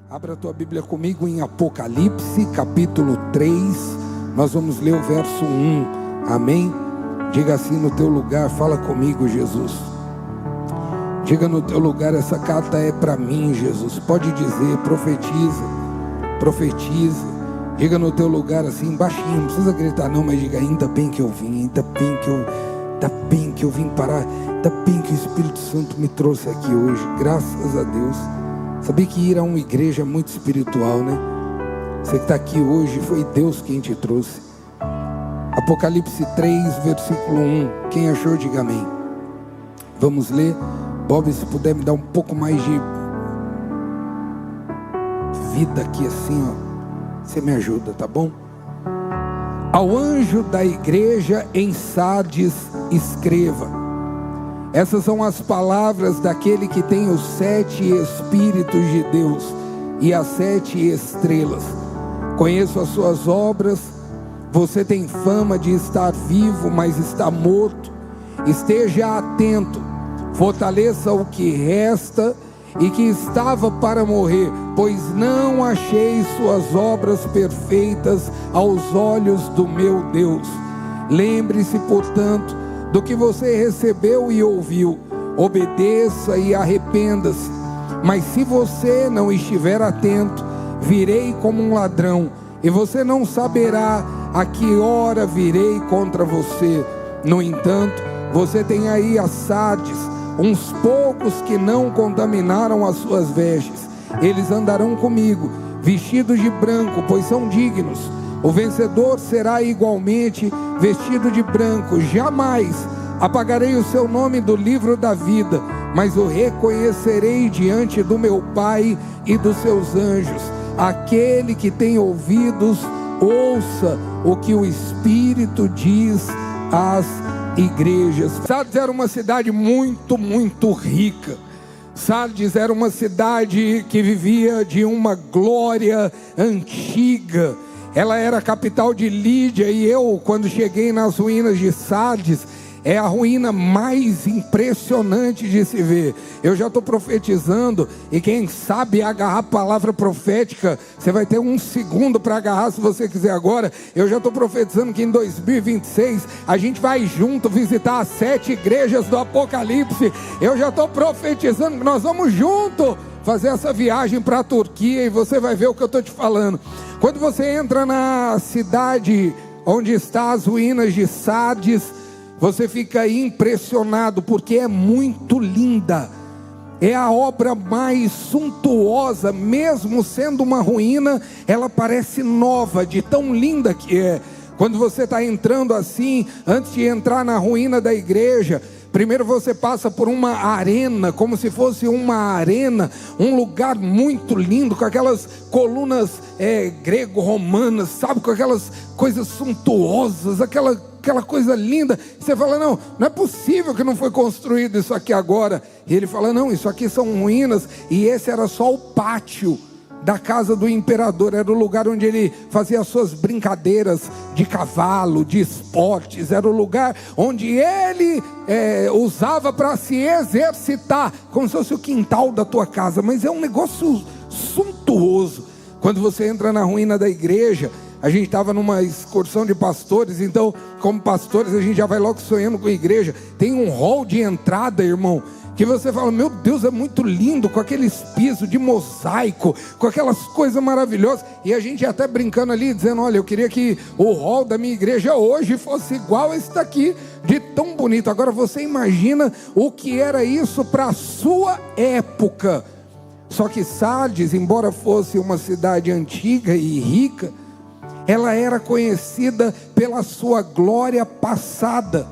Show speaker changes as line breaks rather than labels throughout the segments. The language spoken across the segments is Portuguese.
Abra a tua Bíblia comigo em Apocalipse, capítulo 3. Nós vamos ler o verso 1. Amém? Diga assim no teu lugar, fala comigo, Jesus. Diga no teu lugar, essa carta é para mim, Jesus. Pode dizer, profetiza, profetiza. Diga no teu lugar assim, baixinho, não precisa gritar não, mas diga, ainda bem que eu vim, ainda bem que eu vim parar, ainda bem que o Espírito Santo me trouxe aqui hoje, graças a Deus. Sabia que ir a uma igreja é muito espiritual, né? Você que está aqui hoje, foi Deus quem te trouxe. Apocalipse 3, versículo 1. Quem achou, diga amém. Vamos ler. Bob, se puder me dar um pouco mais de vida aqui assim, ó. Você me ajuda, tá bom? Ao anjo da igreja em Sardes escreva: essas são as palavras daquele que tem os 7 Espíritos de Deus e as 7 estrelas. Conheço as suas obras. Você tem fama de estar vivo, mas está morto. Esteja atento, fortaleça o que resta e que estava para morrer, pois não achei suas obras perfeitas aos olhos do meu Deus. Lembre-se, portanto, do que você recebeu e ouviu, obedeça e arrependa-se. Mas se você não estiver atento, virei como um ladrão, e você não saberá a que hora virei contra você. No entanto, você tem aí a Sardes, uns poucos que não contaminaram as suas vestes. Eles andarão comigo, vestidos de branco, pois são dignos. O vencedor será igualmente vestido de branco. Jamais apagarei o seu nome do livro da vida, mas o reconhecerei diante do meu Pai e dos seus anjos. Aquele que tem ouvidos, ouça o que o Espírito diz às igrejas. Sardes era uma cidade muito rica. Sardes era uma cidade que vivia de uma glória antiga. Ela era a capital de Lídia, e eu, quando cheguei nas ruínas de Sardes, é a ruína mais impressionante de se ver. Eu já estou profetizando, e quem sabe agarrar a palavra profética, você vai ter um segundo para agarrar se você quiser agora. Eu já estou profetizando que em 2026 a gente vai junto visitar as 7 igrejas do Apocalipse. Eu já estou profetizando que nós vamos junto fazer essa viagem para a Turquia, e você vai ver o que eu estou te falando. Quando você entra na cidade onde está as ruínas de Sardes, você fica impressionado, porque é muito linda. É a obra mais suntuosa, mesmo sendo uma ruína, ela parece nova, de tão linda que é. Quando você está entrando assim, antes de entrar na ruína da igreja, primeiro você passa por uma arena, como se fosse uma arena, um lugar muito lindo, com aquelas colunas grego-romanas, sabe, com aquelas coisas suntuosas, aquela coisa linda. Você fala, não é possível que não foi construído isso aqui agora. E ele fala, não, isso aqui são ruínas, e esse era só o pátio da casa do imperador. Era o lugar onde ele fazia as suas brincadeiras de cavalo, de esportes. Era o lugar onde ele usava para se exercitar, como se fosse o quintal da tua casa. Mas é um negócio suntuoso. Quando você entra na ruína da igreja, a gente estava numa excursão de pastores, então, como pastores, a gente já vai logo sonhando com a igreja. Tem um hall de entrada, irmão, que você fala, meu Deus, é muito lindo, com aqueles pisos de mosaico, com aquelas coisas maravilhosas. E a gente até brincando ali, dizendo, olha, eu queria que o hall da minha igreja hoje fosse igual a esse daqui, de tão bonito. Agora você imagina o que era isso para a sua época. Só que Sardes, embora fosse uma cidade antiga e rica, ela era conhecida pela sua glória passada.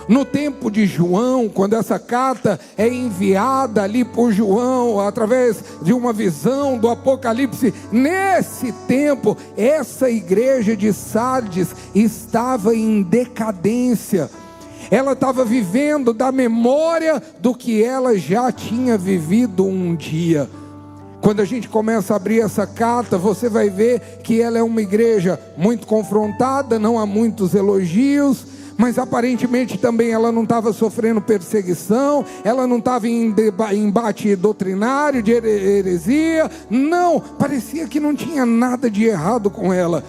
No tempo de João, quando essa carta é enviada ali por João, através de uma visão do Apocalipse, nesse tempo, essa igreja de Sardes estava em decadência. Ela estava vivendo da memória do que ela já tinha vivido um dia. Quando a gente começa a abrir essa carta, você vai ver que ela é uma igreja muito confrontada, não há muitos elogios, mas aparentemente também ela não estava sofrendo perseguição, ela não estava em embate doutrinário de heresia, não, parecia que não tinha nada de errado com ela.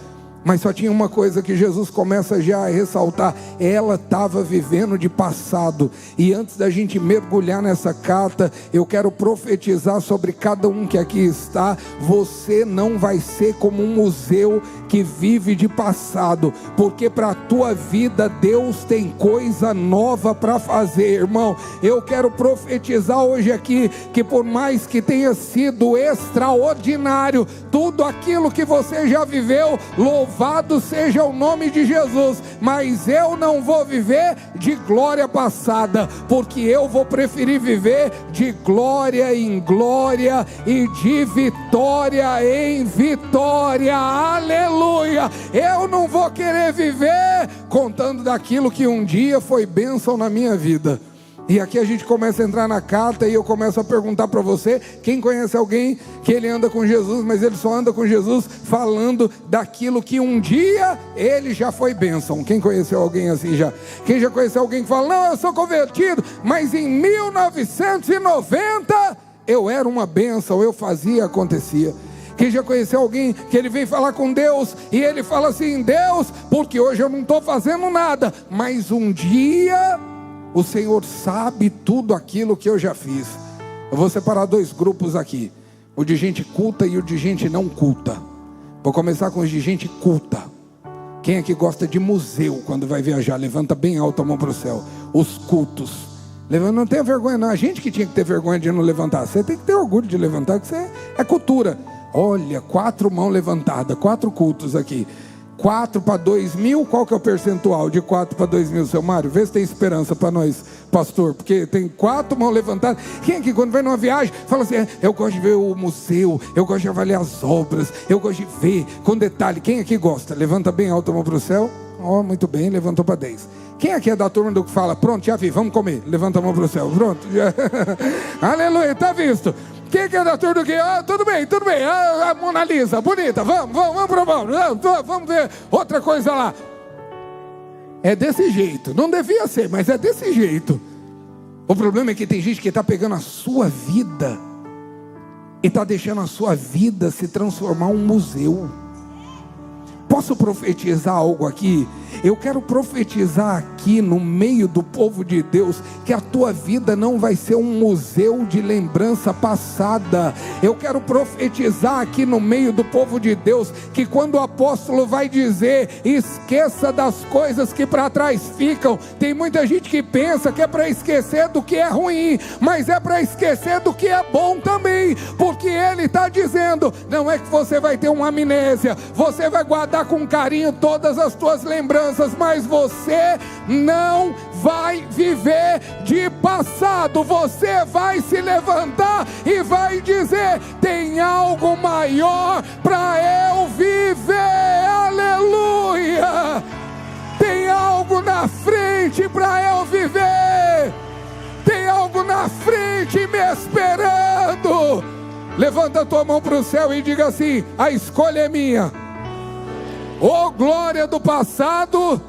Mas só tinha uma coisa que Jesus começa já a ressaltar: ela estava vivendo de passado. E antes da gente mergulhar nessa carta, eu quero profetizar sobre cada um que aqui está: você não vai ser como um museu que vive de passado, porque para a tua vida Deus tem coisa nova para fazer, irmão. Eu quero profetizar hoje aqui que por mais que tenha sido extraordinário tudo aquilo que você já viveu, louvado seja o nome de Jesus, mas eu não vou viver de glória passada, porque eu vou preferir viver de glória em glória e de vitória em vitória. Aleluia! Eu não vou querer viver contando daquilo que um dia foi bênção na minha vida. E aqui a gente começa a entrar na carta e eu começo a perguntar para você: quem conhece alguém que ele anda com Jesus, mas ele só anda com Jesus falando daquilo que um dia ele já foi bênção? Quem conheceu alguém assim já? Quem já conheceu alguém que fala: não, eu sou convertido, mas em 1990 eu era uma bênção, eu fazia, acontecia. Quem já conheceu alguém que ele vem falar com Deus e ele fala assim: Deus, porque hoje eu não estou fazendo nada, mas um dia o Senhor sabe tudo aquilo que eu já fiz. Eu vou separar dois grupos aqui: o de gente culta e o de gente não culta. Vou começar com os de gente culta. Quem aqui gosta de museu quando vai viajar? Levanta bem alto a mão para o céu. Os cultos. Não tenha vergonha não. A gente que tinha que ter vergonha de não levantar. Você tem que ter orgulho de levantar, que você é cultura. Olha, 4 mãos levantadas, 4 cultos aqui. 4 para 2.000, qual que é o percentual de 4 para 2.000, seu Mário? Vê se tem esperança para nós, pastor, porque tem 4 mãos levantadas. Quem aqui quando vai numa viagem, fala assim: eu gosto de ver o museu, eu gosto de avaliar as obras, eu gosto de ver com detalhe. Quem aqui gosta? Levanta bem alto a mão para o céu. Muito bem, levantou para 10. Quem aqui é da turma do que fala: pronto, já vi, vamos comer? Levanta a mão para o céu. Pronto, já. Aleluia, está visto. Quem que é da turma do que? Tudo bem, a Mona Lisa, bonita, vamos ver outra coisa lá. É desse jeito, não devia ser, mas é desse jeito. O problema é que tem gente que está pegando a sua vida e está deixando a sua vida se transformar em um museu. Posso profetizar algo aqui? Eu quero profetizar aqui no meio do povo de Deus que a tua vida não vai ser um museu de lembrança passada. Eu quero profetizar aqui no meio do povo de Deus que quando o apóstolo vai dizer: esqueça das coisas que para trás ficam, tem muita gente que pensa que é para esquecer do que é ruim, mas é para esquecer do que é bom também, porque ele está dizendo: não é que você vai ter uma amnésia, você vai guardar com carinho todas as tuas lembranças, mas você não vai viver de passado. Você vai se levantar e vai dizer: tem algo maior para eu viver. Aleluia! Tem algo na frente para eu viver. Tem algo na frente me esperando. Levanta a tua mão para o céu e diga assim: a escolha é minha. Ou glória do passado,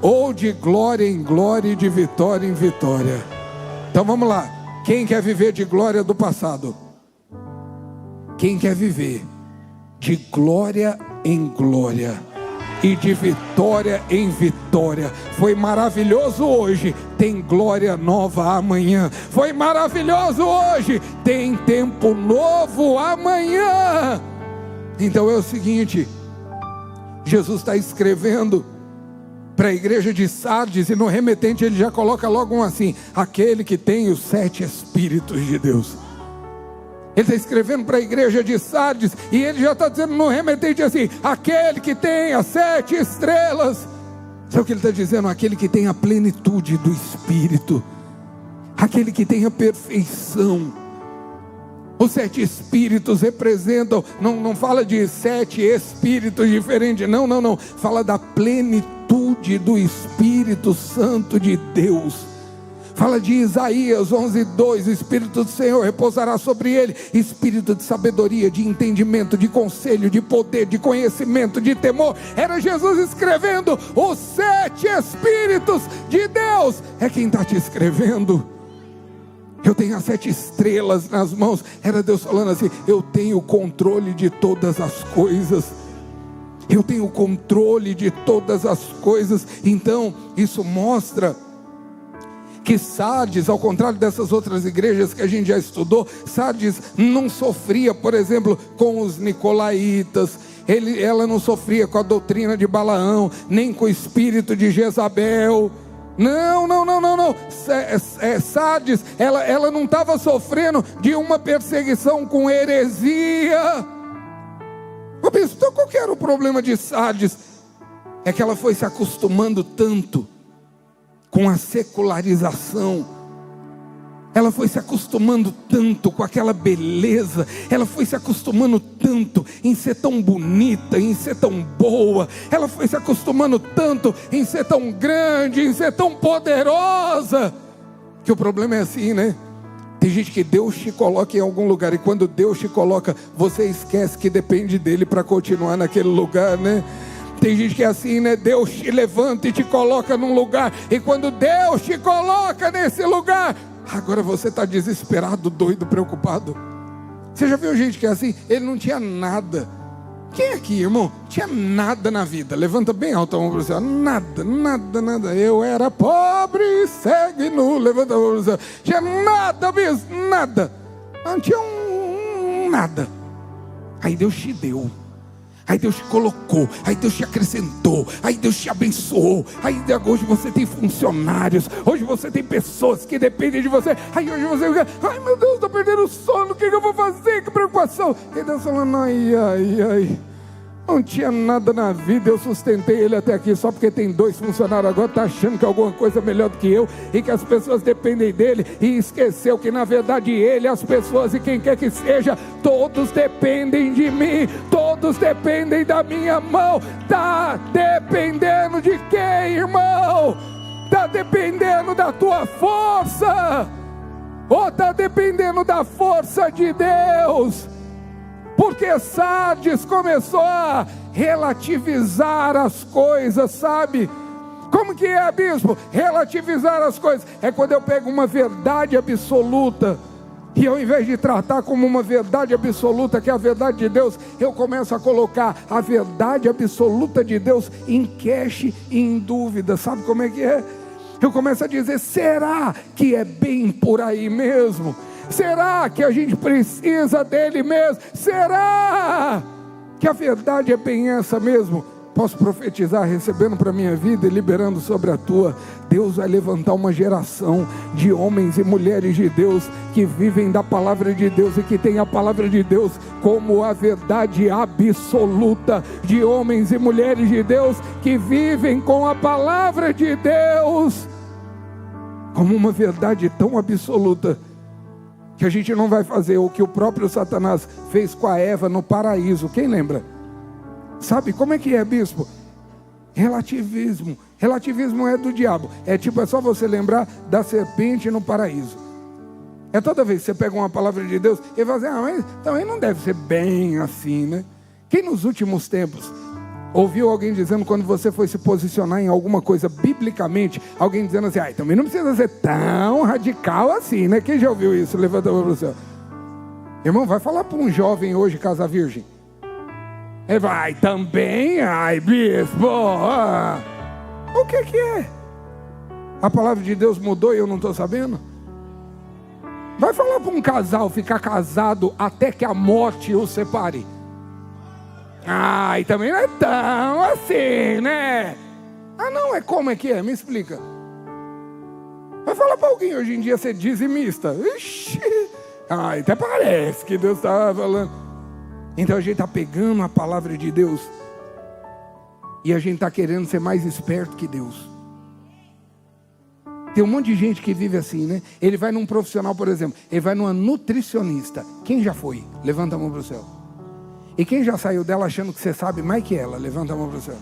ou de glória em glória e de vitória em vitória. Então vamos lá. Quem quer viver de glória do passado? Quem quer viver de glória em glória e de vitória em vitória? Foi maravilhoso hoje, tem glória nova amanhã. Foi maravilhoso hoje, tem tempo novo amanhã. Então é o seguinte: Jesus está escrevendo para a igreja de Sardes, e no remetente ele já coloca logo um assim: aquele que tem os 7 Espíritos de Deus. Ele está escrevendo para a igreja de Sardes, e ele já está dizendo no remetente assim: aquele que tem as 7 estrelas. Sabe o que ele está dizendo? Aquele que tem a plenitude do Espírito, aquele que tem a perfeição. Os 7 Espíritos representam, não fala de 7 Espíritos diferentes, não, fala da plenitude do Espírito Santo de Deus. Fala de Isaías 11:2, o Espírito do Senhor repousará sobre ele, espírito de sabedoria, de entendimento, de conselho, de poder, de conhecimento, de temor. Era Jesus escrevendo, os 7 Espíritos de Deus é quem está te escrevendo. Eu tenho as 7 estrelas nas mãos. Era Deus falando assim, eu tenho o controle de todas as coisas. Eu tenho o controle de todas as coisas. Então isso mostra que Sardes, ao contrário dessas outras igrejas que a gente já estudou, Sardes não sofria, por exemplo, com os nicolaítas, ela não sofria com a doutrina de Balaão, nem com o espírito de Jezabel. Não. Sardes, ela não estava sofrendo de uma perseguição com heresia. Então qual que era o problema de Sardes? É que ela foi se acostumando tanto com a secularização, ela foi se acostumando tanto com aquela beleza, ela foi se acostumando tanto em ser tão bonita, em ser tão boa, ela foi se acostumando tanto em ser tão grande, em ser tão poderosa, que o problema é assim, né? Tem gente que Deus te coloca em algum lugar, e quando Deus te coloca, você esquece que depende dele para continuar naquele lugar, né? Tem gente que é assim, né? Deus te levanta e te coloca num lugar, e quando Deus te coloca nesse lugar, agora você está desesperado, doido, preocupado. Você já viu gente que é assim? Ele não tinha nada. Quem aqui, irmão, tinha nada na vida? Levanta bem alto a mão para você. Nada. Eu era pobre, cego e nu. Levanta a mão para você. Tinha nada mesmo, nada. Não tinha nada. Aí Deus te deu. Aí Deus te colocou, aí Deus te acrescentou, aí Deus te abençoou. Aí hoje você tem funcionários, hoje você tem pessoas que dependem de você. Aí hoje você fica, ai meu Deus, estou perdendo o sono, o que eu vou fazer? Que preocupação. E Deus falando, ai, não tinha nada na vida, eu sustentei ele até aqui só porque tem 2 funcionários. Agora está achando que é alguma coisa melhor do que eu, e que as pessoas dependem dele, e esqueceu que na verdade ele, as pessoas e quem quer que seja, todos dependem de mim, todos dependem da minha mão. Está dependendo de quem, irmão? Está dependendo da tua força, ou está dependendo da força de Deus? Porque Sardes começou a relativizar as coisas, sabe? Como que é, bispo? Relativizar as coisas é quando eu pego uma verdade absoluta, e ao invés de tratar como uma verdade absoluta, que é a verdade de Deus, eu começo a colocar a verdade absoluta de Deus em queixa e em dúvida. Sabe como é que é? Eu começo a dizer, será que é bem por aí mesmo? Será que a gente precisa dele mesmo? Será que a verdade é bem essa mesmo? Posso profetizar, recebendo para a minha vida e liberando sobre a tua. Deus vai levantar uma geração de homens e mulheres de Deus que vivem da palavra de Deus e que tem a palavra de Deus como a verdade absoluta. De homens e mulheres de Deus que vivem com a palavra de Deus como uma verdade tão absoluta que a gente não vai fazer o que o próprio Satanás fez com a Eva no paraíso. Quem lembra? Sabe como é que é, bispo? Relativismo. Relativismo é do diabo. É só você lembrar da serpente no paraíso. É toda vez que você pega uma palavra de Deus, ele vai dizer, mas também não deve ser bem assim, né? Quem nos últimos tempos ouviu alguém dizendo, quando você foi se posicionar em alguma coisa biblicamente, alguém dizendo assim, também não precisa ser tão radical assim, né? Quem já ouviu isso? Levanta a mão para o céu. Irmão, vai falar para um jovem hoje casar virgem. Ele vai também, bispo. O que é? A palavra de Deus mudou e eu não estou sabendo? Vai falar para um casal ficar casado até que a morte os separe. E também não é tão assim, né? Não, como é que é? Me explica. Vai falar para alguém hoje em dia ser dizimista. Ixi, até parece que Deus está falando. Então a gente está pegando a palavra de Deus e a gente está querendo ser mais esperto que Deus. Tem um monte de gente que vive assim, né? Ele vai num profissional, por exemplo, ele vai numa nutricionista. Quem já foi? Levanta a mão para o céu. E quem já saiu dela achando que você sabe mais que ela? Levanta a mão para o céu.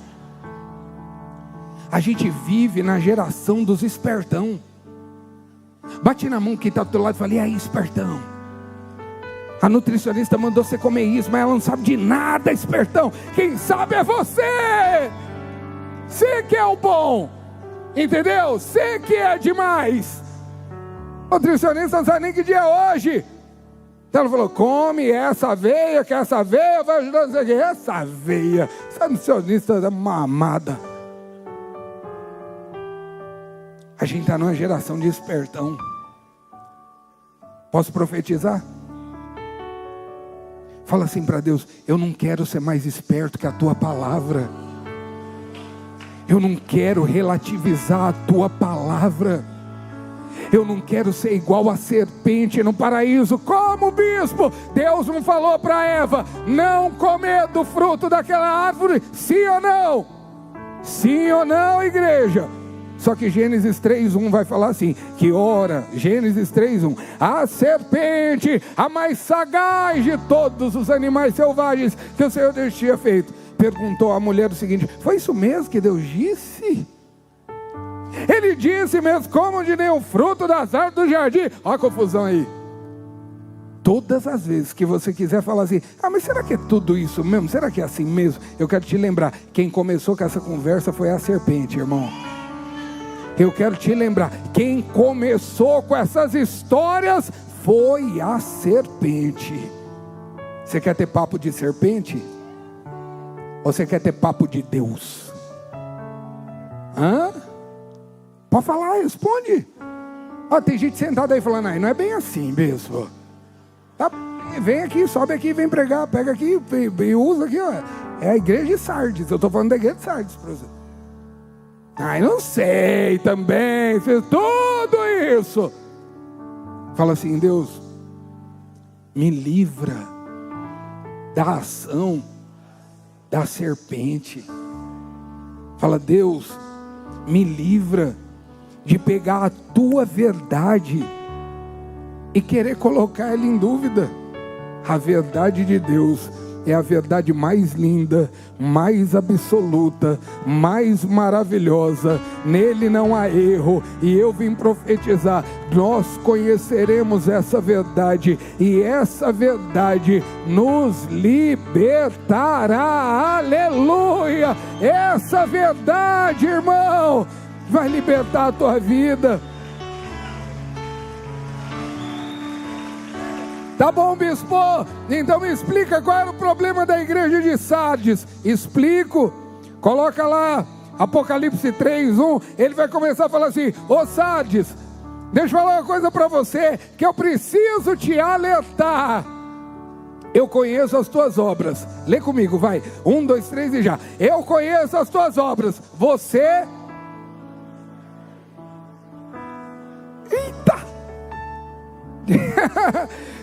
A gente vive na geração dos espertão. Bate na mão que está do teu lado e fala: e aí, espertão? A nutricionista mandou você comer isso, mas ela não sabe de nada, espertão. Quem sabe é você. Você que é o bom, entendeu? Você que é demais. O nutricionista não sabe nem que dia é hoje. Então ela falou: come essa aveia, que essa aveia vai ajudar você. Essa aveia, essa nutricionista é mamada. A gente está numa geração de espertão. Posso profetizar? Fala assim para Deus: eu não quero ser mais esperto que a tua palavra. Eu não quero relativizar a tua palavra. Eu não quero ser igual a serpente no paraíso. Como, bispo? Deus não falou para Eva: não comer do fruto daquela árvore? Sim ou não? Sim ou não, igreja? Só que Gênesis 3:1 vai falar assim, que ora, Gênesis 3:1, a serpente, a mais sagaz de todos os animais selvagens que o Senhor Deus tinha feito, perguntou à mulher o seguinte: foi isso mesmo que Deus disse? Ele disse mesmo: como de nenhum fruto das árvores do jardim. Olha a confusão aí. Todas as vezes que você quiser falar assim: ah, mas será que é tudo isso mesmo? Será que é assim mesmo? Eu quero te lembrar, quem começou com essa conversa foi a serpente, irmão. Eu quero te lembrar, quem começou com essas histórias foi a serpente. Você quer ter papo de serpente? Ou você quer ter papo de Deus? Hã? Pode falar, responde. Ó, tem gente sentada aí falando: aí não é bem assim, bispo. Tá, vem aqui, sobe aqui, vem pregar, pega aqui e usa aqui, ó. É a igreja de Sardes, eu estou falando da igreja de Sardes para você. Ai, não sei também, fez tudo isso. Fala assim: Deus, me livra da ação da serpente. Fala: Deus, me livra de pegar a tua verdade e querer colocar ela em dúvida. A verdade de Deus é a verdade mais linda, mais absoluta, mais maravilhosa. Nele não há erro. E eu vim profetizar: nós conheceremos essa verdade, e essa verdade nos libertará. Aleluia! Essa verdade, irmão, vai libertar a tua vida. Tá bom, bispo? Então me explica qual era o problema da igreja de Sardes. Explico. Coloca lá Apocalipse 3:1. Ele vai começar a falar assim: ô Sardes, deixa eu falar uma coisa para você, que eu preciso te alertar. Eu conheço as tuas obras. Lê comigo, vai. 1, 2, 3 e já. Eu conheço as tuas obras. Você... Eita!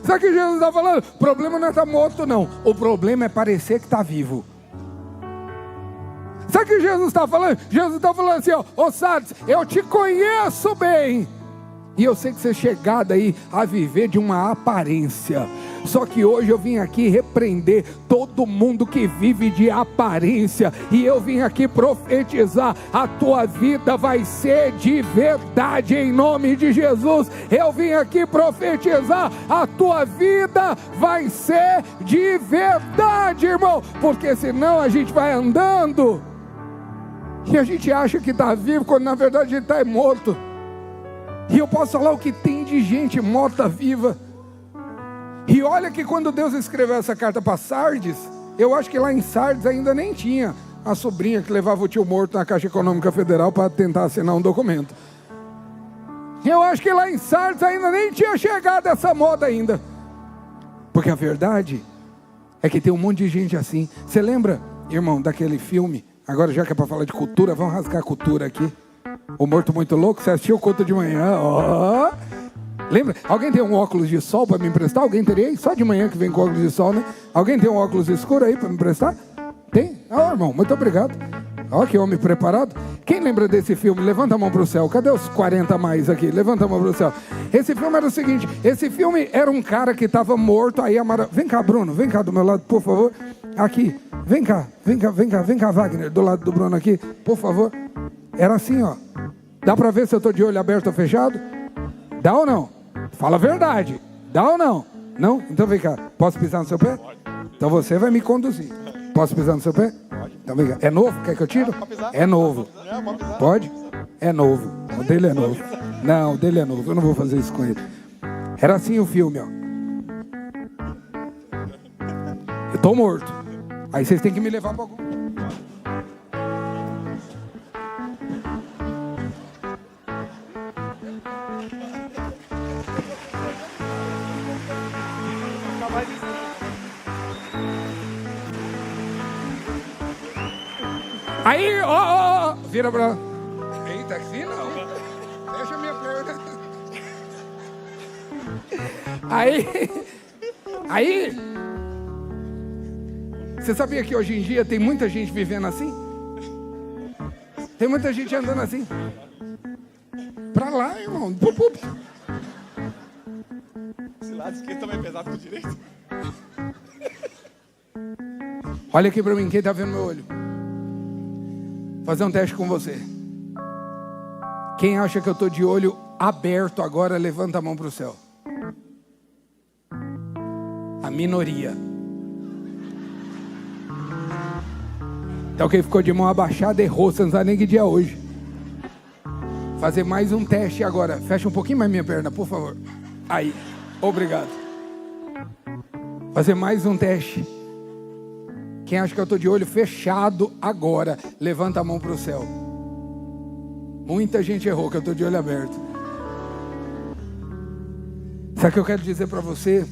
Sabe o que Jesus está falando? O problema não é estar morto, não. O problema é parecer que está vivo. Sabe o que Jesus está falando? Jesus está falando assim: ô Sardes, eu te conheço bem, e eu sei que você é chegado aí a viver de uma aparência. Só que hoje eu vim aqui repreender todo mundo que vive de aparência. E eu vim aqui profetizar: a tua vida vai ser de verdade, em nome de Jesus. Eu vim aqui profetizar: a tua vida vai ser de verdade, irmão. Porque senão a gente vai andando e a gente acha que está vivo, quando na verdade a gente está morto. E eu posso falar o que tem de gente morta viva. E olha que quando Deus escreveu essa carta para Sardes, eu acho que lá em Sardes ainda nem tinha a sobrinha que levava o tio morto na Caixa Econômica Federal para tentar assinar um documento. Eu acho que lá em Sardes ainda nem tinha chegado essa moda ainda. Porque a verdade é que tem um monte de gente assim. Você lembra, irmão, daquele filme? Agora, já que é para falar de cultura, vamos rasgar a cultura aqui. O Morto Muito Louco. Você assistiu o culto de manhã? Ó... Lembra? Alguém tem um óculos de sol para me emprestar? Alguém teria aí? Só de manhã que vem com óculos de sol, né? Alguém tem um óculos escuro aí para me emprestar? Tem? Ah, irmão, muito obrigado. Ó, que homem preparado. Quem lembra desse filme? Levanta a mão para o céu. Cadê os 40 a mais aqui? Levanta a mão para o céu. Esse filme era o seguinte: esse filme era um cara que estava morto. Aí Vem cá, Bruno, vem cá do meu lado, por favor. Aqui, vem cá, Wagner, do lado do Bruno aqui, por favor. Era assim, ó. Dá para ver se eu estou de olho aberto ou fechado? Dá ou não? Fala a verdade. Dá ou não? Não? Então vem cá. Posso pisar no seu pé?
Pode.
Então você vai me conduzir. Posso pisar no seu pé?
Pode.
Então vem cá. É novo? Quer que eu tire?
Pode pisar.
É novo.
Não, pode pisar.
Pode? É novo. O dele é novo. Não, o dele é novo. Eu não vou fazer isso com ele. Era assim o filme, ó. Eu tô morto. Aí vocês têm que me levar pra algum. Aí, ó, vira pra lá. Eita, aqui não. Deixa a minha perna. Aí, você sabia que hoje em dia tem muita gente vivendo assim? Tem muita gente andando assim. Pra lá, irmão.
Esse lado esquerdo também é pesado que o direito.
Olha aqui pra mim, quem tá vendo meu olho? Fazer um teste com você. Quem acha que eu tô de olho aberto agora, levanta a mão pro céu. A minoria. Então quem ficou de mão abaixada errou, você não sabe nem que dia é hoje. Fazer mais um teste agora. Fecha um pouquinho mais minha perna, por favor. Aí, obrigado. Fazer mais um teste. Quem acha que eu estou de olho fechado agora, levanta a mão para o céu. Muita gente errou que eu estou de olho aberto. Sabe o que eu quero dizer para você?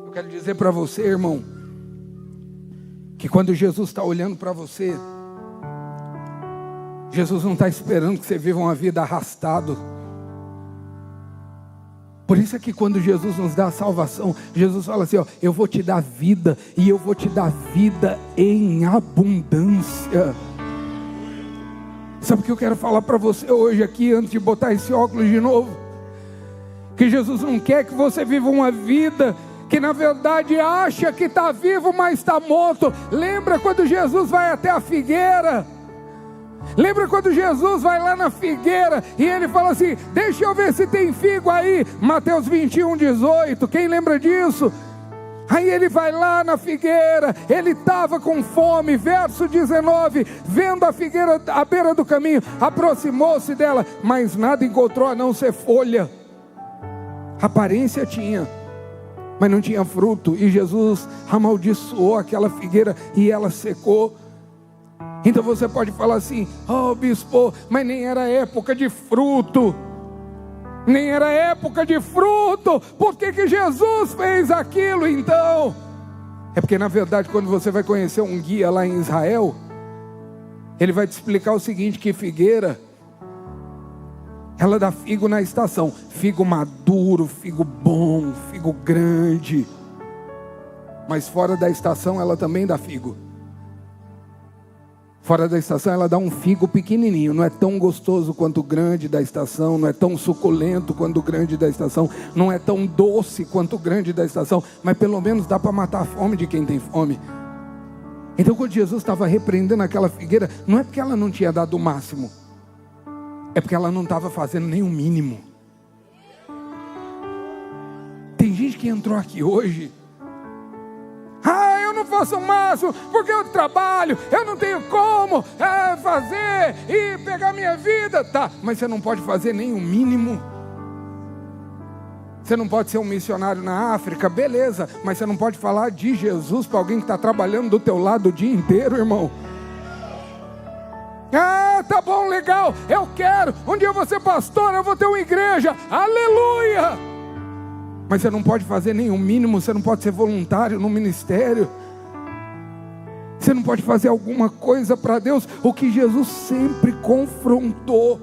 Eu quero dizer para você, irmão, que quando Jesus está olhando para você, Jesus não está esperando que você viva uma vida arrastado. Por isso é que quando Jesus nos dá a salvação, Jesus fala assim, ó, eu vou te dar vida, e eu vou te dar vida em abundância. Sabe o que eu quero falar para você hoje aqui, antes de botar esse óculos de novo? Que Jesus não quer que você viva uma vida que na verdade acha que está vivo, mas está morto. Lembra quando Jesus vai até a figueira? Lembra quando Jesus vai lá na figueira e ele fala assim, deixa eu ver se tem figo aí, Mateus 21:18, quem lembra disso? Aí ele vai lá na figueira, ele estava com fome, verso 19, vendo a figueira à beira do caminho, aproximou-se dela, mas nada encontrou a não ser folha. Aparência tinha, mas não tinha fruto, e Jesus amaldiçoou aquela figueira e ela secou. Então você pode falar assim, oh bispo, mas nem era época de fruto. Nem era época de fruto. Por que que Jesus fez aquilo então? É porque na verdade quando você vai conhecer um guia lá em Israel, ele vai te explicar o seguinte, que figueira, ela dá figo na estação. Figo maduro, figo bom, figo grande. Mas fora da estação ela também dá figo. Fora da estação ela dá um figo pequenininho, não é tão gostoso quanto o grande da estação, não é tão suculento quanto o grande da estação, não é tão doce quanto o grande da estação, mas pelo menos dá para matar a fome de quem tem fome. Então quando Jesus estava repreendendo aquela figueira, não é porque ela não tinha dado o máximo, é porque ela não estava fazendo nem o mínimo. Tem gente que entrou aqui hoje, eu não faço o máximo, porque eu trabalho, eu não tenho como fazer e pegar minha vida. Tá, mas você não pode fazer nem o mínimo. Você não pode ser um missionário na África, beleza, mas você não pode falar de Jesus para alguém que está trabalhando do teu lado o dia inteiro, irmão. Tá bom, legal, eu quero, um dia eu vou ser pastor, eu vou ter uma igreja, aleluia. Mas você não pode fazer nem o mínimo, você não pode ser voluntário no ministério. Você não pode fazer alguma coisa para Deus. O que Jesus sempre confrontou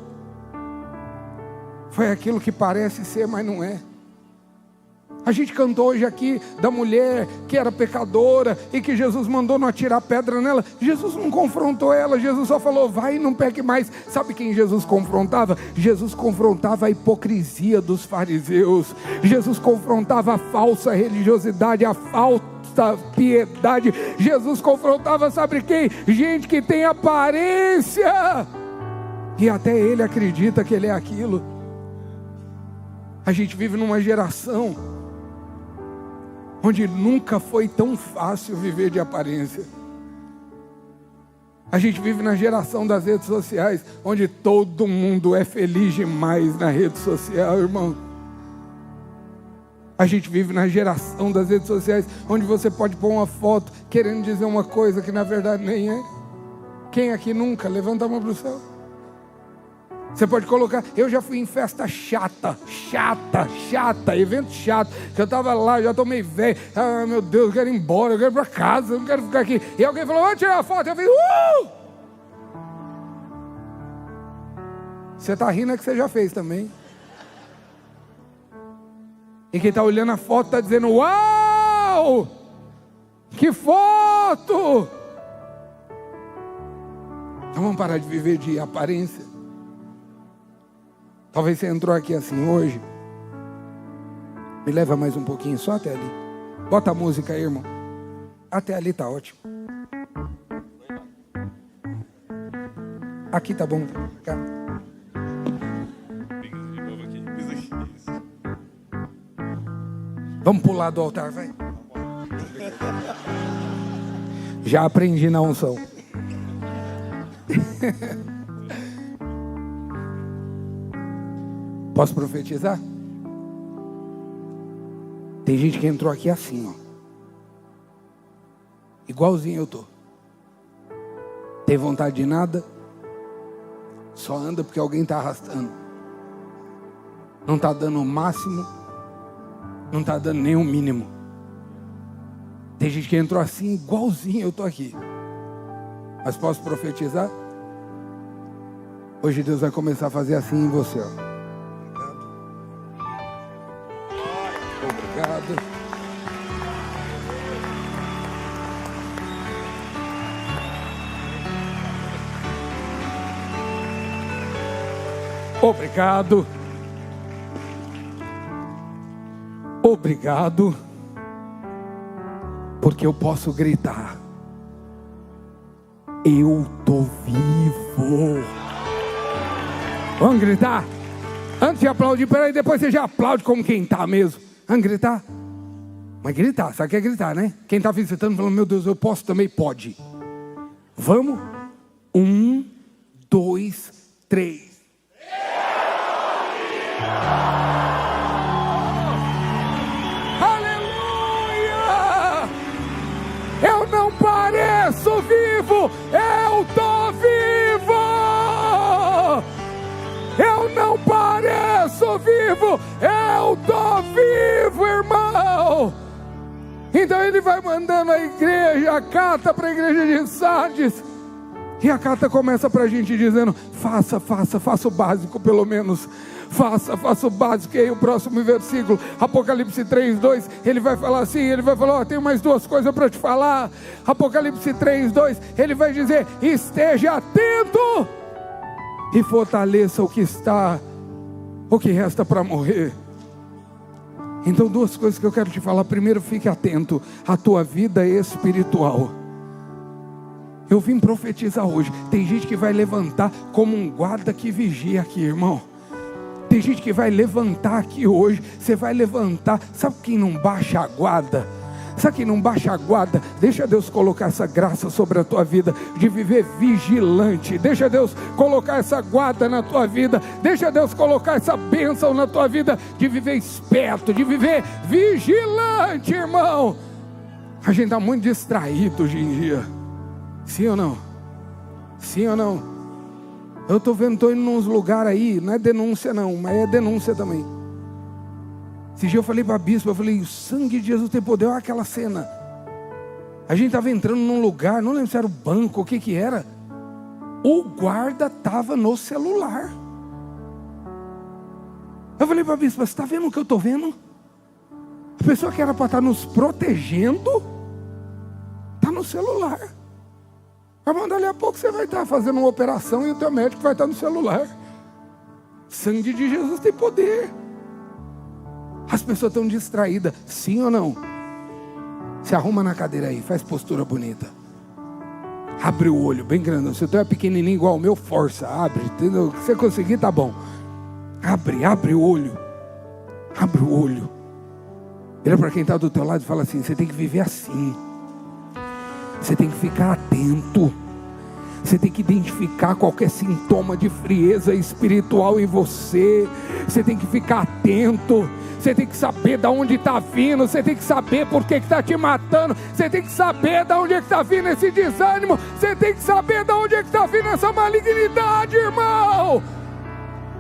foi aquilo que parece ser, mas não é. A gente cantou hoje aqui da mulher que era pecadora e que Jesus mandou não atirar pedra nela. Jesus não confrontou ela, Jesus só falou, vai e não peque mais. Sabe quem Jesus confrontava? Jesus confrontava a hipocrisia dos fariseus. Jesus confrontava a falsa religiosidade, a falsa piedade. Jesus confrontava, sabe quem? Gente que tem aparência e até ele acredita que ele é aquilo. A gente vive numa geração onde nunca foi tão fácil viver de aparência. A gente vive na geração das redes sociais, onde todo mundo é feliz demais na rede social, irmão. A gente vive na geração das redes sociais, onde você pode pôr uma foto querendo dizer uma coisa que na verdade nem é. Quem aqui nunca? Levanta a mão para o céu. Você pode colocar, eu já fui em festa chata, evento chato, que eu estava lá, já estou meio velho, ah meu Deus, eu quero ir embora, eu quero ir para casa, eu não quero ficar aqui. E alguém falou, vamos tirar a foto, eu falei, Você está rindo é que você já fez também. E quem está olhando a foto está dizendo, uau, que foto! Então vamos parar de viver de aparência. Talvez você entrou aqui assim hoje. Me leva mais um pouquinho, só até ali. Bota a música aí, irmão. Até ali tá ótimo. Aqui tá bom. Cá. Vamos pular do altar, vai. Já aprendi na unção. Posso profetizar? Tem gente que entrou aqui assim, ó. Igualzinho eu tô. Tem vontade de nada. Só anda porque alguém está arrastando. Não está dando o máximo. Não está dando nem o mínimo. Tem gente que entrou assim, igualzinho eu tô aqui. Mas posso profetizar? Hoje Deus vai começar a fazer assim em você, ó. Obrigado. Obrigado. Obrigado. Porque eu posso gritar. Eu tô vivo. Vamos gritar? Antes de aplaudir, peraí, depois você já aplaude como quem tá mesmo. Vamos gritar? Mas gritar, sabe o que é gritar, né? Quem tá visitando falando, meu Deus, eu posso também? Pode. Vamos? 1, 2, 3. Aleluia! Eu não pareço vivo, eu tô vivo! Eu não pareço vivo, eu tô vivo, irmão! Então ele vai mandando a igreja, a carta para a igreja de Sardes. E a carta começa para a gente dizendo, faça o básico pelo menos. Faça o básico. E aí o próximo versículo, Apocalipse 3:2, ele vai falar assim, ele vai falar, tenho mais duas coisas para te falar. Apocalipse 3:2, ele vai dizer, esteja atento e fortaleça o que resta para morrer. Então duas coisas que eu quero te falar. Primeiro, fique atento à tua vida espiritual. Eu vim profetizar hoje. Tem gente que vai levantar como um guarda que vigia aqui, irmão. Tem gente que vai levantar aqui hoje. Você vai levantar. Sabe quem não baixa a guarda? Sabe quem não baixa a guarda? Deixa Deus colocar essa graça sobre a tua vida, de viver vigilante. Deixa Deus colocar essa guarda na tua vida. Deixa Deus colocar essa bênção na tua vida, de viver esperto, de viver vigilante, irmão. A gente está muito distraído hoje em dia. Sim ou não? Sim ou não? Eu estou vendo, estou indo nos lugares aí, não é denúncia não, mas é denúncia também. Esse dia eu falei para a bispa, eu falei, o sangue de Jesus tem poder. Olha aquela cena. A gente estava entrando num lugar, não lembro se era o banco, o que era. O guarda estava no celular. Eu falei para a bispa, você está vendo o que eu estou vendo? A pessoa que era para estar nos protegendo, está no celular. Mas dali a pouco você vai estar fazendo uma operação e o teu médico vai estar no celular. Sangue de Jesus tem poder. As pessoas estão distraídas, sim ou não? Se arruma na cadeira aí, faz postura bonita. Abre o olho, bem grande. Se tu é pequenininho igual o meu, força, abre. Entendeu? Se você conseguir, tá bom. Abre o olho. Abre o olho. Vira para quem está do teu lado e fala assim: você tem que viver assim. Você tem que ficar atento. Você tem que identificar qualquer sintoma de frieza espiritual em você. Você tem que ficar atento. Você tem que saber de onde está vindo. Você tem que saber por que está te matando. Você tem que saber de onde é que está vindo esse desânimo. Você tem que saber de onde é que está vindo essa malignidade, irmão.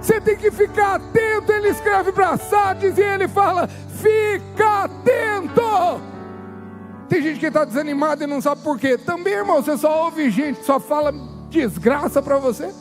Você tem que ficar atento. Ele escreve para Sardes e ele fala: fica atento. Tem gente que está desanimada e não sabe por quê. Também, irmão, você só ouve gente que só fala desgraça para você.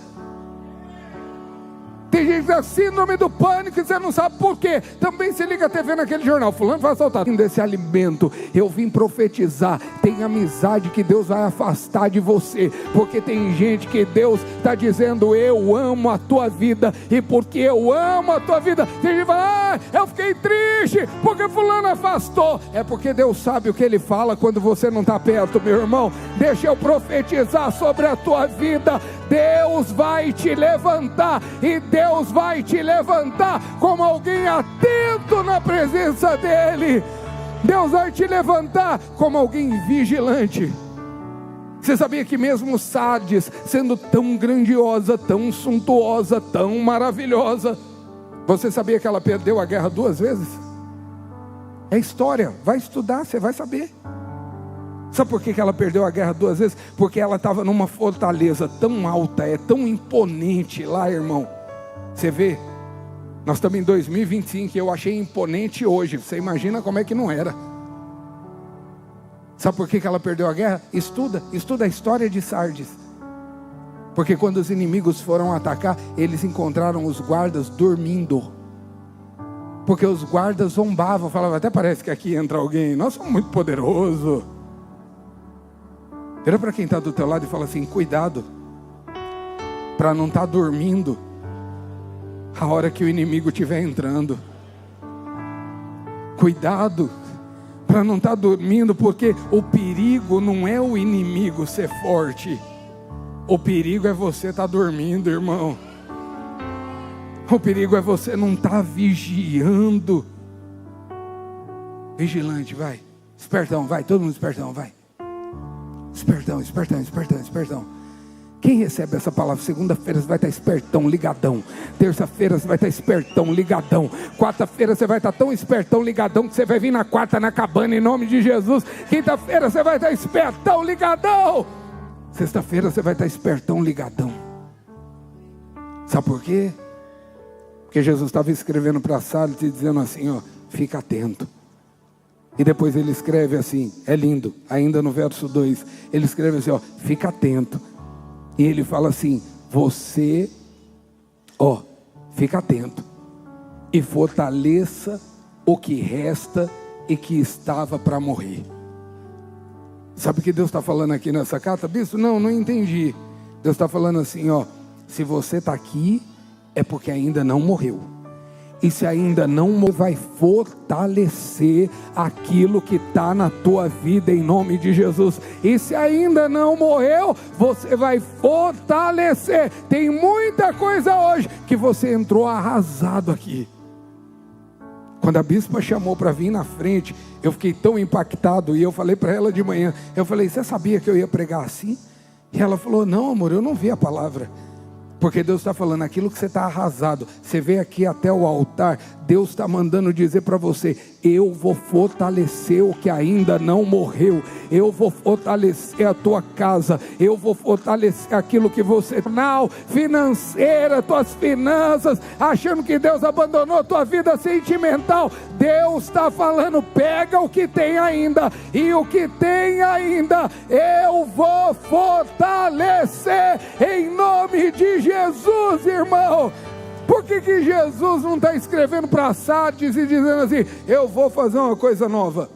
Tem gente que tem a síndrome do pânico e você não sabe por quê. Também se liga a TV naquele jornal: fulano vai assaltar. Desse alimento, eu vim profetizar. Tem amizade que Deus vai afastar de você. Porque tem gente que Deus está dizendo: eu amo a tua vida. E porque eu amo a tua vida, tem gente que fala: eu fiquei triste porque fulano afastou. É porque Deus sabe o que Ele fala quando você não está perto, meu irmão. Deixa eu profetizar sobre a tua vida. Deus vai te levantar. E Deus vai te levantar como alguém atento na presença dEle. Deus vai te levantar como alguém vigilante. Você sabia que mesmo Sardes, sendo tão grandiosa, tão suntuosa, tão maravilhosa, você sabia que ela perdeu a guerra 2 vezes? É história, vai estudar, você vai saber. Sabe por que ela perdeu a guerra 2 vezes? Porque ela estava numa fortaleza tão alta, tão imponente lá, irmão. Você vê, nós estamos em 2025 e eu achei imponente hoje. Você imagina como é que não era. Sabe por que ela perdeu a guerra? Estuda a história de Sardes. Porque quando os inimigos foram atacar, eles encontraram os guardas dormindo. Porque os guardas zombavam, falavam: até parece que aqui entra alguém, nós somos muito poderosos. Vira para quem está do teu lado e fala assim: cuidado, para não estar dormindo a hora que o inimigo estiver entrando. Cuidado, para não estar dormindo, porque o perigo não é o inimigo ser forte. O perigo é você estar dormindo, irmão. O perigo é você não estar vigiando. Vigilante, vai. Espertão, vai. Todo mundo espertão, vai. Espertão. Quem recebe essa palavra? Segunda-feira você vai estar espertão, ligadão. Terça-feira você vai estar espertão, ligadão. Quarta-feira você vai estar tão espertão, ligadão, que você vai vir na quarta na cabana em nome de Jesus. Quinta-feira você vai estar espertão, ligadão. Sexta-feira você vai estar espertão, ligadão. Sabe por quê? Porque Jesus estava escrevendo para Sardes e dizendo assim: ó, fica atento. E depois ele escreve assim, é lindo, ainda no verso 2, ele escreve assim, ó, fica atento. E ele fala assim: você, ó, fica atento e fortaleça o que resta e que estava para morrer. Sabe o que Deus está falando aqui nessa carta, bispo? Não entendi. Deus está falando assim, ó, se você está aqui, é porque ainda não morreu. E se ainda não vai fortalecer aquilo que está na tua vida em nome de Jesus. E se ainda não morreu, você vai fortalecer. Tem muita coisa hoje que você entrou arrasado aqui. Quando a bispa chamou para vir na frente, eu fiquei tão impactado. E eu falei para ela de manhã, eu falei: você sabia que eu ia pregar assim? E ela falou: não, amor, eu não vi a palavra. Porque Deus está falando, aquilo que você está arrasado, você veio aqui até o altar, Deus está mandando dizer para você: eu vou fortalecer o que ainda não morreu, eu vou fortalecer a tua casa, eu vou fortalecer aquilo que você, não, financeira, tuas finanças, achando que Deus abandonou a tua vida sentimental. Deus está falando: pega o que tem ainda, e o que tem ainda, eu vou fortalecer, em nome de Jesus, irmão. Por que Jesus não está escrevendo para Sardes e dizendo assim: eu vou fazer uma coisa nova?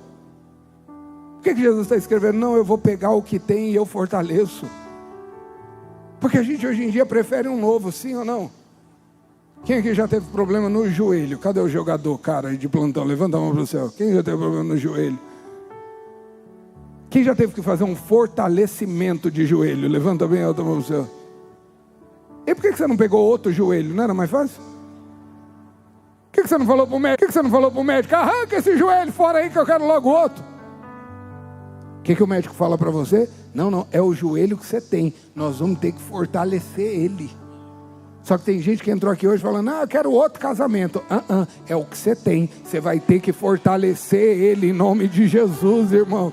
Por que Jesus está escrevendo: não, eu vou pegar o que tem e eu fortaleço? Porque a gente hoje em dia prefere um novo, sim ou não? Quem aqui já teve problema no joelho? Cadê o jogador, cara, aí de plantão? Levanta a mão para o céu. Quem já teve problema no joelho? Quem já teve que fazer um fortalecimento de joelho? Levanta bem alto a mão para o céu. E por que você não pegou outro joelho? Não era mais fácil? Por que que você não falou para o médico? Por que você não falou para o médico? Arranca esse joelho fora aí que eu quero logo outro. O que o médico fala para você? Não, é o joelho que você tem. Nós vamos ter que fortalecer ele. Só que tem gente que entrou aqui hoje falando, eu quero outro casamento. É o que você tem. Você vai ter que fortalecer ele em nome de Jesus, irmão.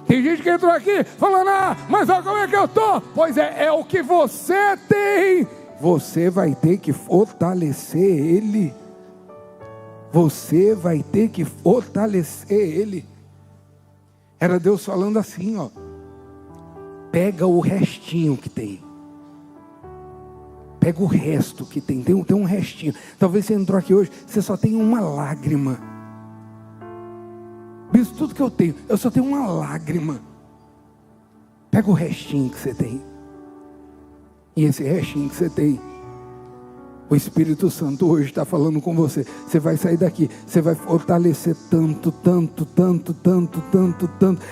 Tem gente que entrou aqui falando, mas olha como é que eu estou. Pois é o que você tem. Você vai ter que fortalecer ele. Você vai ter que fortalecer ele. Era Deus falando assim, pega o restinho que tem. Pega o resto que tem um restinho. Talvez você entrou aqui hoje, você só tem uma lágrima. Bispo, tudo que eu só tenho uma lágrima. Pega o restinho que você tem. E esse restinho que você tem, o Espírito Santo hoje está falando com você. Você vai sair daqui, você vai fortalecer tanto.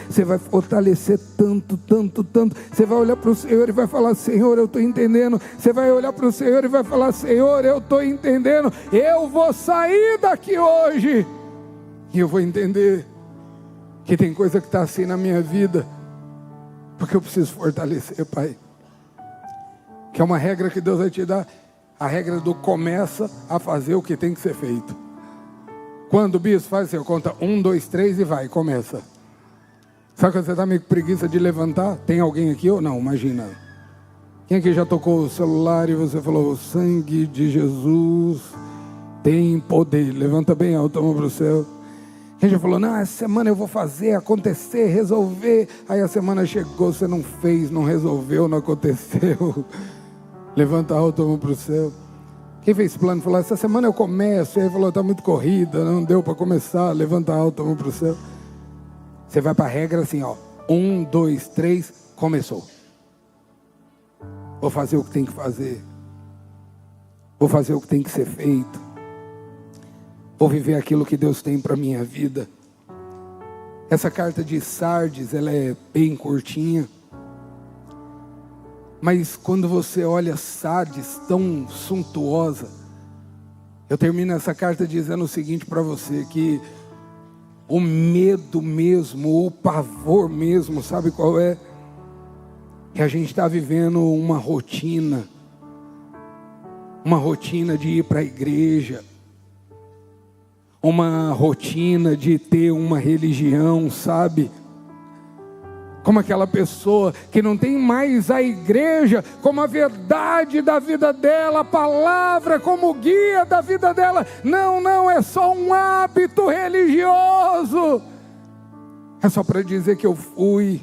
Você vai fortalecer tanto. Você vai olhar para o Senhor e vai falar, Senhor, eu estou entendendo. Você vai olhar para o Senhor e vai falar, Senhor, eu estou entendendo. Eu vou sair daqui hoje e eu vou entender que tem coisa que está assim na minha vida, porque eu preciso fortalecer, Pai. Que é uma regra que Deus vai te dar. A regra do começa a fazer o que tem que ser feito. Quando o bispo faz assim, conta 1, 2, 3 e vai, começa. Sabe quando você está meio com preguiça de levantar? Tem alguém aqui ou não? Imagina. Quem aqui já tocou o celular e você falou, o sangue de Jesus tem poder. Levanta bem alto, a mão para o céu. Quem já falou, essa semana eu vou fazer, acontecer, resolver. Aí a semana chegou, você não fez, não resolveu, não aconteceu. Levanta alto, a mão para o céu. Quem fez plano falou, essa semana eu começo. E aí falou, está muito corrida, não deu para começar. Levanta alto, a mão para o céu. Você vai para a regra assim, 1, 2, 3, começou. Vou fazer o que tem que fazer. Vou fazer o que tem que ser feito. Vou viver aquilo que Deus tem para a minha vida. Essa carta de Sardes, ela é bem curtinha. Mas quando você olha Sardes tão suntuosa, eu termino essa carta dizendo o seguinte para você, que o medo mesmo, o pavor mesmo, sabe qual é? Que a gente está vivendo uma rotina de ir para a igreja, uma rotina de ter uma religião, sabe? Como aquela pessoa que não tem mais a igreja como a verdade da vida dela, a palavra como guia da vida dela. Não, é só um hábito religioso. É só para dizer que eu fui.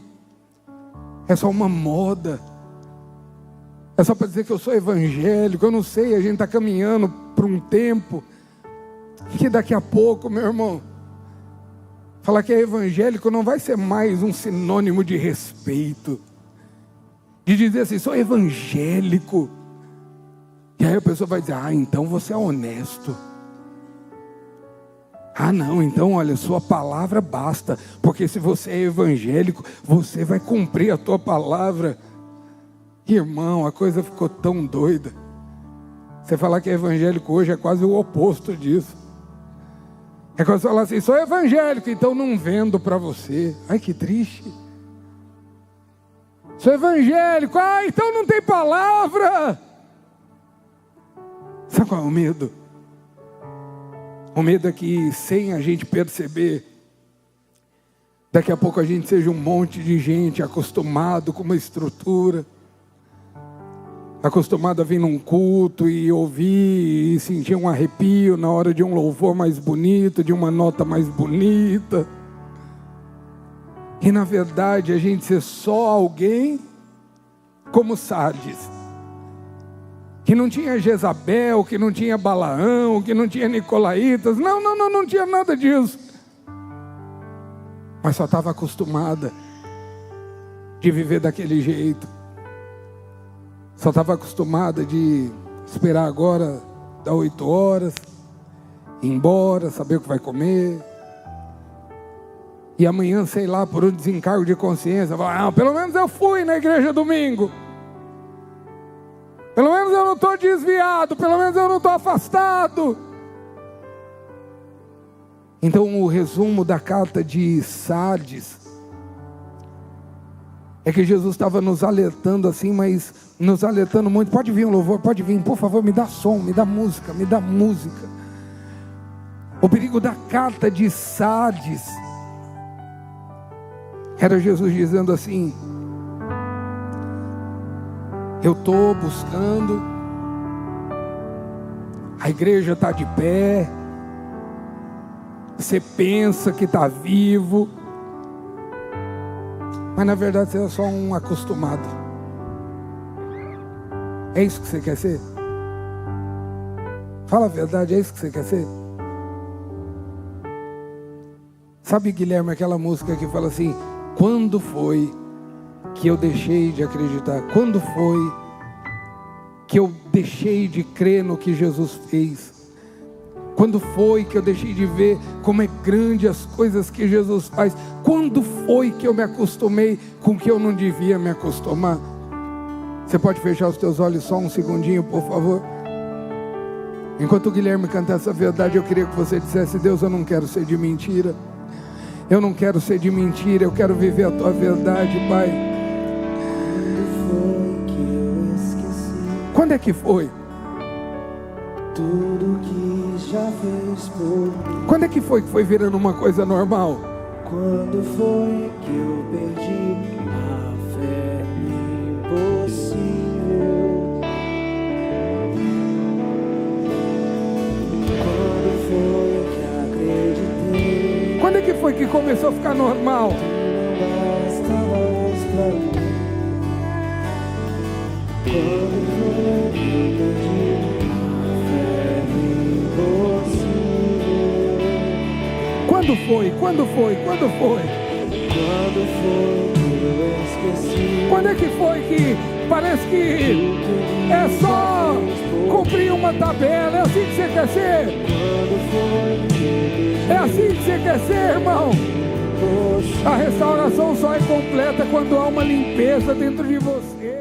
É só uma moda. É só para dizer que eu sou evangélico. Eu não sei, a gente está caminhando para um tempo que daqui a pouco, meu irmão, falar que é evangélico não vai ser mais um sinônimo de respeito. De dizer assim, sou evangélico. E aí a pessoa vai dizer, então você é honesto. Não, então olha, sua palavra basta. Porque se você é evangélico, você vai cumprir a tua palavra. Irmão, a coisa ficou tão doida. Você falar que é evangélico hoje é quase o oposto disso. É quando você fala assim, sou evangélico, então não vendo para você. Ai, que triste. Sou evangélico, então não tem palavra. Sabe qual é o medo? O medo é que sem a gente perceber, daqui a pouco a gente seja um monte de gente acostumado com uma estrutura, acostumado a vir num culto e ouvir e sentir um arrepio na hora de um louvor mais bonito, de uma nota mais bonita. E na verdade a gente ser só alguém como Sardes, que não tinha Jezabel, que não tinha Balaão, que não tinha Nicolaítas. Não tinha nada disso. Mas só estava acostumada de viver daquele jeito. Só estava acostumada de esperar agora, dar 8 horas, ir embora, saber o que vai comer. E amanhã, sei lá, por um desencargo de consciência, falar, pelo menos eu fui na igreja domingo. Pelo menos eu não estou desviado, pelo menos eu não estou afastado. Então o resumo da carta de Sardes é que Jesus estava nos alertando assim, mas nos alertando muito. Pode vir um louvor, pode vir, por favor, me dá som, me dá música, me dá música. O perigo da carta de Sardes era Jesus dizendo assim: eu estou buscando, a igreja está de pé, você pensa que está vivo, mas na verdade você é só um acostumado. É isso que você quer ser? Fala a verdade, é isso que você quer ser? Sabe, Guilherme, aquela música que fala assim: quando foi que eu deixei de acreditar? Quando foi que eu deixei de crer no que Jesus fez? Quando foi que eu deixei de ver como é grande as coisas que Jesus faz? Quando foi que eu me acostumei com o que eu não devia me acostumar? Você pode fechar os teus olhos só um segundinho, por favor? Enquanto o Guilherme canta essa verdade, eu queria que você dissesse: Deus, eu não quero ser de mentira. Eu não quero ser de mentira, eu quero viver a tua verdade, Pai. Quando é que foi?
Tudo que já fez por mim.
Quando é que foi virando uma coisa normal?
Quando foi que eu perdi a fé no impossível? Quando foi que acreditei?
Quando é que foi que começou a ficar normal?
Tu não bastavas pra mim. Quando foi que eu perdi a fé no impossível?
Quando foi? Quando foi? Quando foi?
Quando foi que eu esqueci?
Quando é que foi que parece que é só cumprir uma tabela? É assim que você quer ser?
Quando foi que
É assim que você quer ser, irmão? A restauração só é completa quando há uma limpeza dentro de você.